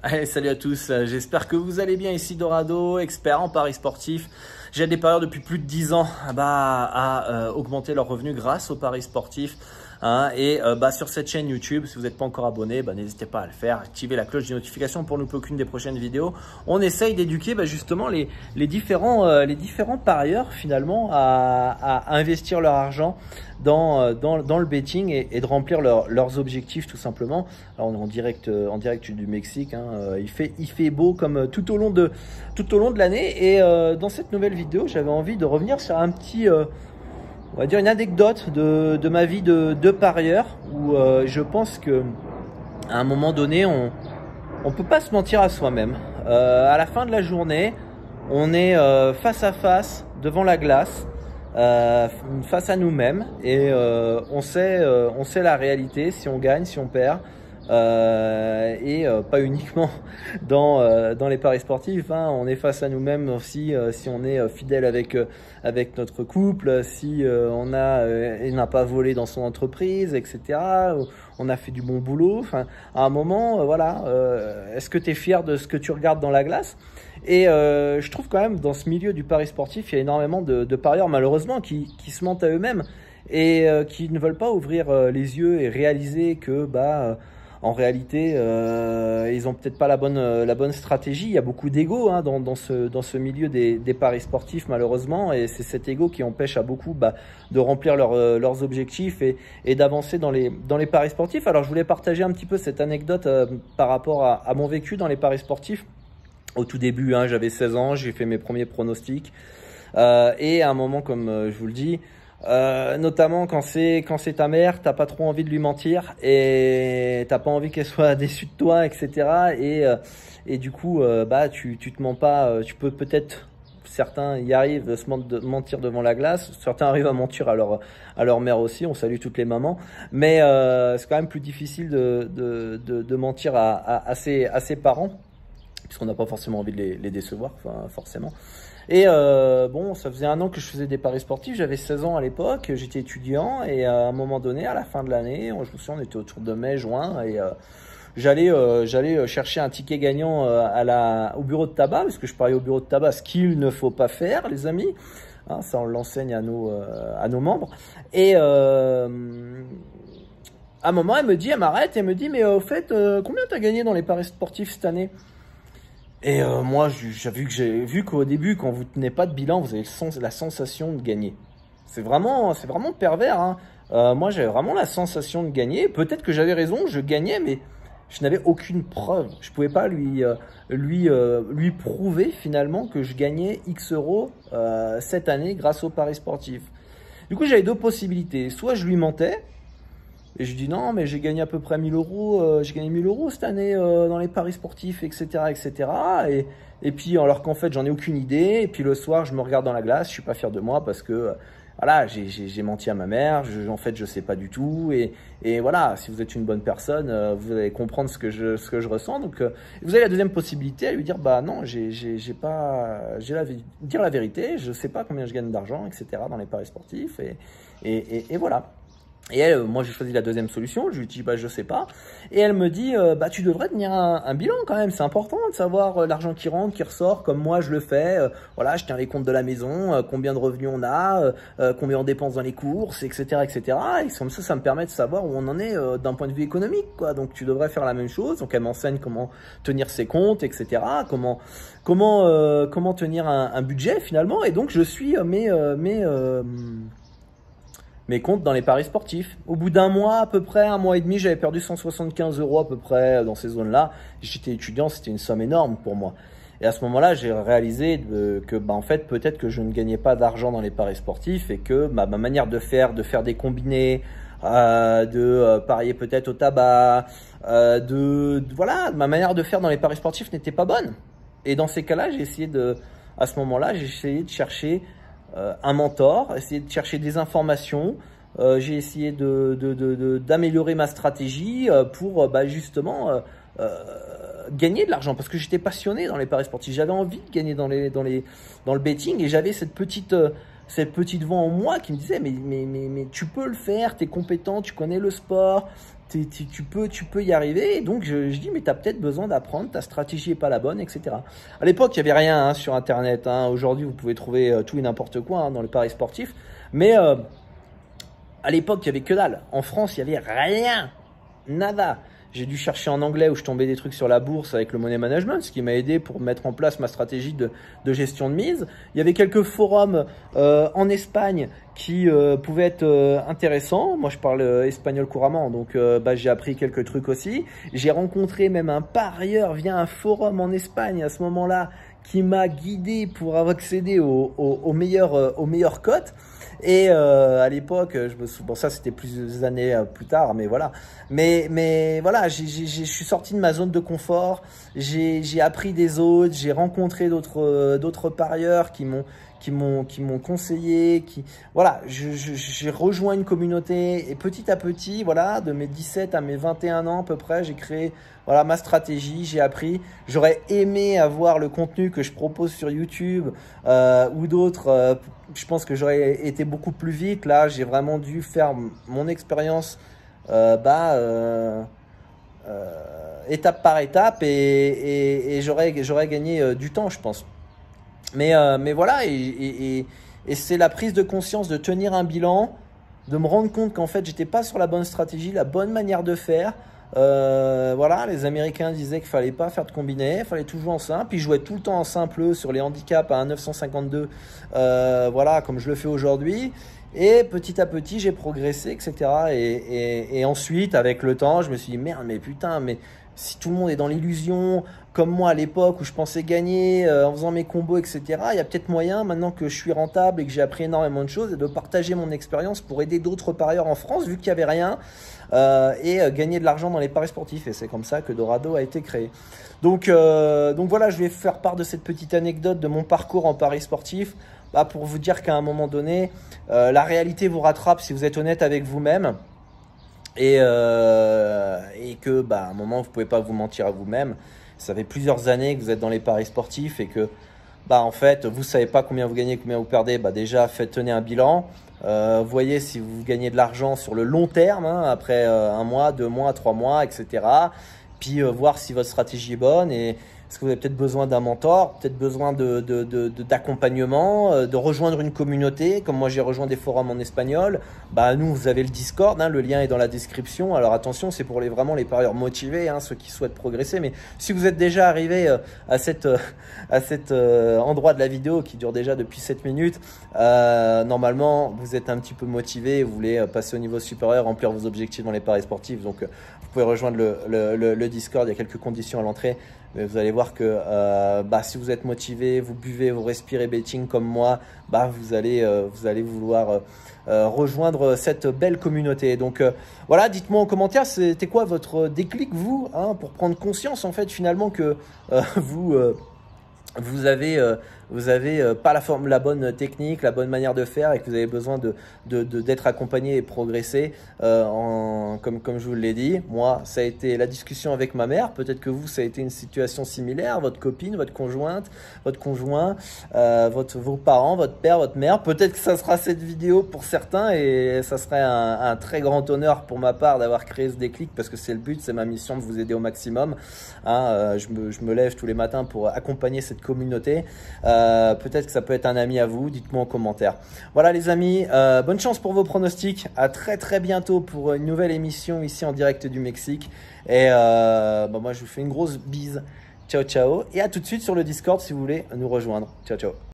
Allez, salut à tous, j'espère que vous allez bien. Ici Dorado, expert en paris sportifs. J'ai des parieurs depuis plus de 10 ans à augmenter leurs revenus grâce aux paris sportifs. Sur cette chaîne YouTube, si vous n'êtes pas encore abonné, n'hésitez pas à le faire, activez la cloche de notification pour ne louper aucune des prochaines vidéos. On essaye d'éduquer justement les différents parieurs finalement à investir leur argent dans le betting et de remplir leurs objectifs tout simplement. Alors on est en direct du Mexique, il fait beau comme tout au long de l'année, et dans cette nouvelle vidéo j'avais envie de revenir sur un petit on va dire une anecdote de ma vie de parieur où je pense que à un moment donné on peut pas se mentir à soi-même. À la fin de la journée, on est face à face devant la glace, face à nous-mêmes, et on sait la réalité, si on gagne, si on perd. Pas uniquement dans les paris sportifs, on est face à nous-mêmes aussi, si on est fidèle avec notre couple, si il n'a pas volé dans son entreprise, etc. On a fait du bon boulot. À un moment, est-ce que tu es fier de ce que tu regardes dans la glace? Et je trouve quand même dans ce milieu du pari sportif, il y a énormément de parieurs malheureusement qui se mentent à eux-mêmes et qui ne veulent pas ouvrir les yeux et réaliser que en réalité, ils ont peut-être pas la bonne stratégie. Il y a beaucoup d'ego dans ce milieu des paris sportifs malheureusement, et c'est cet ego qui empêche à beaucoup de remplir leurs objectifs et d'avancer dans les paris sportifs. Alors je voulais partager un petit peu cette anecdote par rapport à mon vécu dans les paris sportifs. Au tout début, j'avais 16 ans, j'ai fait mes premiers pronostics, et à un moment, comme je vous le dis, notamment quand c'est ta mère, t'as pas trop envie de lui mentir et t'as pas envie qu'elle soit déçue de toi, etc. Et du coup, tu te mens pas. Tu peux peut-être, certains y arrivent de se mentir devant la glace, certains arrivent à mentir à leur mère aussi. On salue toutes les mamans, mais c'est quand même plus difficile de mentir à ses parents, puisqu'on n'a pas forcément envie de les décevoir, forcément. Et ça faisait 1 an que je faisais des paris sportifs, j'avais 16 ans à l'époque, j'étais étudiant, et à un moment donné, à la fin de l'année, je me souviens, on était autour de mai, juin, et j'allais chercher un ticket gagnant au bureau de tabac, parce que je pariais au bureau de tabac, ce qu'il ne faut pas faire, les amis. Ça, on l'enseigne à nos membres. Et à un moment, elle m'arrête et me dit, mais au fait, combien tu as gagné dans les paris sportifs cette année? Et moi, j'ai vu qu'au début, quand vous tenez pas de bilan, vous avez la sensation de gagner. C'est vraiment pervers. Moi, j'avais vraiment la sensation de gagner. Peut-être que j'avais raison, je gagnais, mais je n'avais aucune preuve. Je pouvais pas lui prouver finalement que je gagnais X euros cette année grâce aux paris sportifs. Du coup, j'avais 2 possibilités. Soit je lui mentais, et je dis non, mais j'ai gagné à peu près 1000 euros, j'ai gagné 1000 euros cette année dans les paris sportifs, etc., etc. Et puis, alors qu'en fait, j'en ai aucune idée. Et puis le soir, je me regarde dans la glace, je suis pas fier de moi parce que j'ai menti à ma mère. En fait, je sais pas du tout. Et voilà, si vous êtes une bonne personne, vous allez comprendre ce que je ressens. Donc, vous avez la deuxième possibilité à lui dire non, dire la vérité, je sais pas combien je gagne d'argent, etc. dans les paris sportifs. Et voilà. Et elle, moi j'ai choisi la deuxième solution, je lui dis je sais pas, et elle me dit tu devrais tenir un bilan quand même, c'est important de savoir l'argent qui rentre, qui ressort, comme moi je le fais, je tiens les comptes de la maison, combien de revenus on a, combien on dépense dans les courses, etc., etc. Et comme ça me permet de savoir où on en est d'un point de vue économique, quoi. Donc tu devrais faire la même chose. Donc elle m'enseigne comment tenir ses comptes, etc., comment tenir un budget finalement. Et donc je suis mes comptes dans les paris sportifs. Au bout d'1 mois, à peu près, 1 mois et demi, j'avais perdu 175 euros à peu près dans ces zones-là. J'étais étudiant, c'était une somme énorme pour moi. Et à ce moment-là, j'ai réalisé que en fait, peut-être que je ne gagnais pas d'argent dans les paris sportifs et que ma manière de faire des combinés, parier peut-être au tabac, ma manière de faire dans les paris sportifs n'était pas bonne. Et dans ces cas-là, à ce moment-là, j'ai essayé de chercher un mentor, essayer de chercher des informations. J'ai essayé d'améliorer ma stratégie pour justement gagner de l'argent, parce que j'étais passionné dans les paris sportifs. J'avais envie de gagner dans le betting, et j'avais cette petite voix en moi qui me disait mais tu peux le faire, tu es compétent, tu connais le sport, tu peux y arriver. Et donc, je dis, mais tu as peut-être besoin d'apprendre, ta stratégie n'est pas la bonne, etc. À l'époque, il n'y avait rien hein, sur Internet. Hein. Aujourd'hui, vous pouvez trouver tout et n'importe quoi hein, dans le paris sportif. Mais à l'époque, il n'y avait que dalle. En France, il n'y avait rien. Nada. J'ai dû chercher en anglais où je tombais des trucs sur la bourse avec le money management, ce qui m'a aidé pour mettre en place ma stratégie de gestion de mise. Il y avait quelques forums en Espagne qui pouvaient être intéressants. Moi, je parle espagnol couramment, donc j'ai appris quelques trucs aussi. J'ai rencontré même un parieur via un forum en Espagne à ce moment-là qui m'a guidé pour accéder aux meilleures cotes. Et à l'époque, bon ça c'était plusieurs années plus tard, mais voilà. Mais voilà, je suis sorti de ma zone de confort. J'ai appris des autres, j'ai rencontré d'autres parieurs qui m'ont conseillé, voilà, j'ai rejoint une communauté et petit à petit, voilà, de mes 17 à mes 21 ans à peu près, j'ai créé voilà ma stratégie, j'ai appris. J'aurais aimé avoir le contenu que je propose sur YouTube ou d'autres. Je pense que j'aurais été beaucoup plus vite. Là, j'ai vraiment dû faire mon expérience étape par étape et j'aurais gagné du temps, je pense. Mais voilà, et c'est la prise de conscience de tenir un bilan, de me rendre compte qu'en fait, j'étais pas sur la bonne stratégie, la bonne manière de faire. Voilà, les Américains disaient qu'il fallait pas faire de combiné, il fallait tout jouer en simple. Ils jouaient tout le temps en simple sur les handicaps à 1,952, voilà, comme je le fais aujourd'hui. Et petit à petit, j'ai progressé, etc. Et ensuite, avec le temps, je me suis dit, merde, mais putain, mais si tout le monde est dans l'illusion, comme moi à l'époque où je pensais gagner en faisant mes combos, etc., il y a peut-être moyen, maintenant que je suis rentable et que j'ai appris énormément de choses, de partager mon expérience pour aider d'autres parieurs en France, vu qu'il n'y avait rien, et gagner de l'argent dans les paris sportifs. Et c'est comme ça que Dorado a été créé. Donc voilà, je vais faire part de cette petite anecdote de mon parcours en paris sportif, pour vous dire qu'à un moment donné, la réalité vous rattrape si vous êtes honnête avec vous-même. Et que à un moment vous pouvez pas vous mentir à vous-même. Ça fait plusieurs années que vous êtes dans les paris sportifs et que en fait vous savez pas combien vous gagnez, combien vous perdez. Déjà tenez un bilan, voyez si vous gagnez de l'argent sur le long terme hein, après 1 mois, 2 mois, 3 mois, etc. Puis voir si votre stratégie est bonne et est-ce que vous avez peut-être besoin d'un mentor, peut-être besoin d'accompagnement, de rejoindre une communauté, comme moi j'ai rejoint des forums en espagnol. Nous, vous avez le Discord, hein, le lien est dans la description. Alors attention, c'est pour vraiment les parieurs motivés, hein, ceux qui souhaitent progresser. Mais si vous êtes déjà arrivé à cet endroit de la vidéo qui dure déjà depuis 7 minutes, normalement, vous êtes un petit peu motivé, vous voulez passer au niveau supérieur, remplir vos objectifs dans les paris sportifs. Donc, vous pouvez rejoindre le Discord, il y a quelques conditions à l'entrée. Mais vous allez voir que si vous êtes motivé, vous buvez, vous respirez betting comme moi, vous allez vouloir rejoindre cette belle communauté. Donc voilà, dites-moi en commentaire, c'était quoi votre déclic vous hein, pour prendre conscience en fait finalement que vous avez pas la bonne technique, la bonne manière de faire et que vous avez besoin d'être accompagné et progresser comme je vous l'ai dit. Moi, ça a été la discussion avec ma mère. Peut-être que vous, ça a été une situation similaire, votre copine, votre conjointe, votre conjoint, vos parents, votre père, votre mère. Peut-être que ça sera cette vidéo pour certains et ça serait un très grand honneur pour ma part d'avoir créé ce déclic parce que c'est le but, c'est ma mission de vous aider au maximum. Hein, je me lève tous les matins pour accompagner cette communauté. Peut-être que ça peut être un ami à vous, dites-moi en commentaire. Voilà les amis, bonne chance pour vos pronostics, à très bientôt pour une nouvelle émission ici en direct du Mexique. Et moi je vous fais une grosse bise, ciao ciao, et à tout de suite sur le Discord si vous voulez nous rejoindre. Ciao ciao.